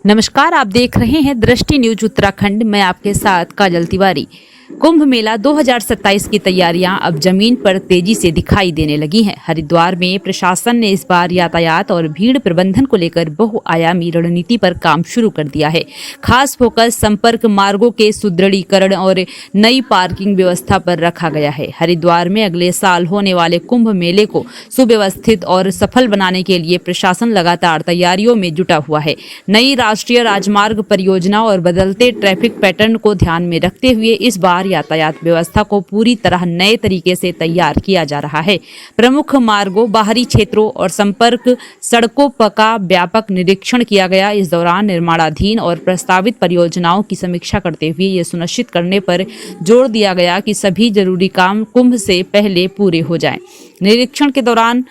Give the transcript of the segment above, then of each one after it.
नमस्कार, आप देख रहे हैं दृष्टि न्यूज उत्तराखंड। मैं आपके साथ काजल तिवारी। कुंभ मेला 2027 की तैयारियां अब जमीन पर तेजी से दिखाई देने लगी हैं। हरिद्वार में प्रशासन ने इस बार यातायात और भीड़ प्रबंधन को लेकर बहुआयामी रणनीति पर काम शुरू कर दिया है। खास फोकस संपर्क मार्गों के सुदृढ़ीकरण और नई पार्किंग व्यवस्था पर रखा गया है। हरिद्वार में अगले साल होने वाले कुंभ मेले को सुव्यवस्थित और सफल बनाने के लिए प्रशासन लगातार तैयारियों में जुटा हुआ है। नई राष्ट्रीय राजमार्ग परियोजना और बदलते ट्रैफिक पैटर्न को ध्यान में रखते हुए इस बार यातायात व्यवस्था को पूरी तरह नए तरीके से तैयार किया जा रहा है। प्रमुख मार्गों, बाहरी क्षेत्रों और संपर्क सड़कों का व्यापक निरीक्षण किया गया। इस दौरान निर्माणाधीन और प्रस्तावित परियोजनाओं की समीक्षा करते हुए ये सुनिश्चित करने पर जोर दिया गया कि सभी जरूरी काम कुंभ से पहले पूरे हो जाएं। निरीक्षण के दौरान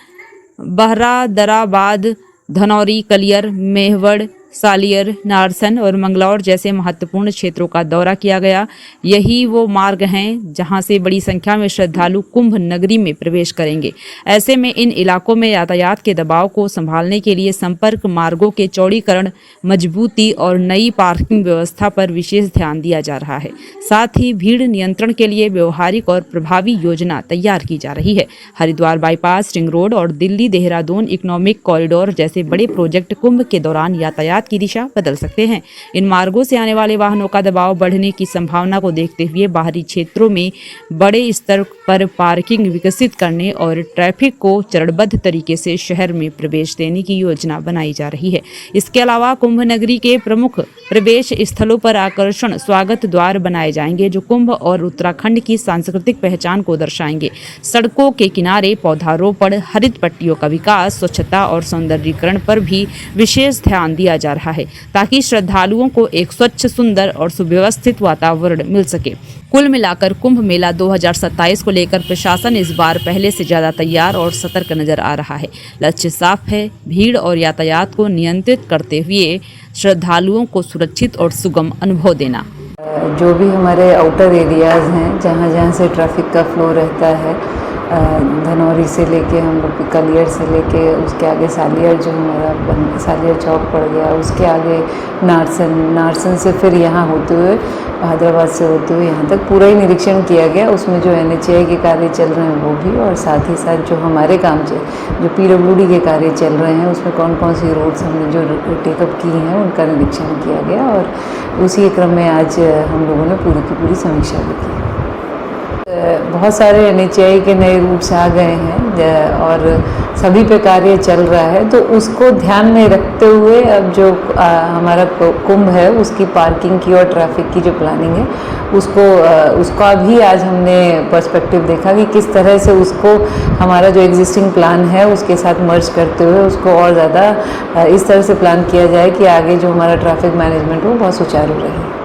बहरादराबाद, धनौरी, कलियर, मेहवड़, सालियर, नारसन और मंगलौर जैसे महत्वपूर्ण क्षेत्रों का दौरा किया गया। यही वो मार्ग हैं जहां से बड़ी संख्या में श्रद्धालु कुंभ नगरी में प्रवेश करेंगे। ऐसे में इन इलाकों में यातायात के दबाव को संभालने के लिए संपर्क मार्गों के चौड़ीकरण, मजबूती और नई पार्किंग व्यवस्था पर विशेष ध्यान दिया जा रहा है। साथ ही भीड़ नियंत्रण के लिए व्यवहारिक और प्रभावी योजना तैयार की जा रही है। हरिद्वार बाईपास, रिंग रोड और दिल्ली देहरादून इकोनॉमिक कॉरिडोर जैसे बड़े प्रोजेक्ट कुंभ के दौरान यातायात की दिशा बदल सकते हैं। इन मार्गों से आने वाले वाहनों का दबाव बढ़ने की संभावना को देखते हुए बाहरी क्षेत्रों में बड़े स्तर पर पार्किंग विकसित करने और ट्रैफिक को चरणबद्ध तरीके से शहर में प्रवेश देने की योजना बनाई जा रही है। इसके अलावा कुंभ नगरी के प्रमुख प्रवेश स्थलों पर आकर्षण स्वागत द्वार बनाए जाएंगे जो कुंभ और उत्तराखंड की सांस्कृतिक पहचान को दर्शाएंगे। सड़कों के किनारे पौधारोपण, हरित पट्टियों का विकास, स्वच्छता और सौंदर्यीकरण पर भी विशेष ध्यान दिया जा रहा है ताकि श्रद्धालुओं को एक स्वच्छ, सुंदर और सुव्यवस्थित वातावरण मिल सके। कुल मिलाकर कुंभ मेला 2027 को लेकर प्रशासन इस बार पहले से ज्यादा तैयार और सतर्क नजर आ रहा है। लक्ष्य साफ है, भीड़ और यातायात को नियंत्रित करते हुए श्रद्धालुओं को सुरक्षित और सुगम अनुभव देना। जो भी हमारे आउटर एरियाज़ हैं जहाँ जहाँ से ट्रैफिक का फ्लो रहता है, धनौरी से लेके हम लोग कलियर से लेके उसके आगे सालियर, जो हमारा सालियर चौक पड़ गया, उसके आगे नारसन से फिर यहाँ होते हुए हैदराबाद से होते हुए यहाँ तक पूरा ही निरीक्षण किया गया। उसमें जो NHAI के कार्य चल रहे हैं वो भी, और साथ ही साथ जो हमारे काम जो PWD के कार्य चल रहे हैं उसमें कौन कौन सी रोड्स हमने जो टेकअप की हैं उनका निरीक्षण किया गया। और उसी क्रम में आज हम लोगों ने पूरी की पूरी समीक्षा भी की। बहुत सारे NHAI के नए रूट्स आ गए हैं और सभी पे कार्य चल रहा है, तो उसको ध्यान में रखते हुए अब जो हमारा कुंभ है उसकी पार्किंग की और ट्रैफिक की जो प्लानिंग है उसका भी आज हमने पर्सपेक्टिव देखा कि किस तरह से उसको हमारा जो एग्जिस्टिंग प्लान है उसके साथ मर्ज करते हुए उसको और ज़्यादा इस तरह से प्लान किया जाए कि आगे जो हमारा ट्रैफिक मैनेजमेंट हो बहुत सुचारू रहे।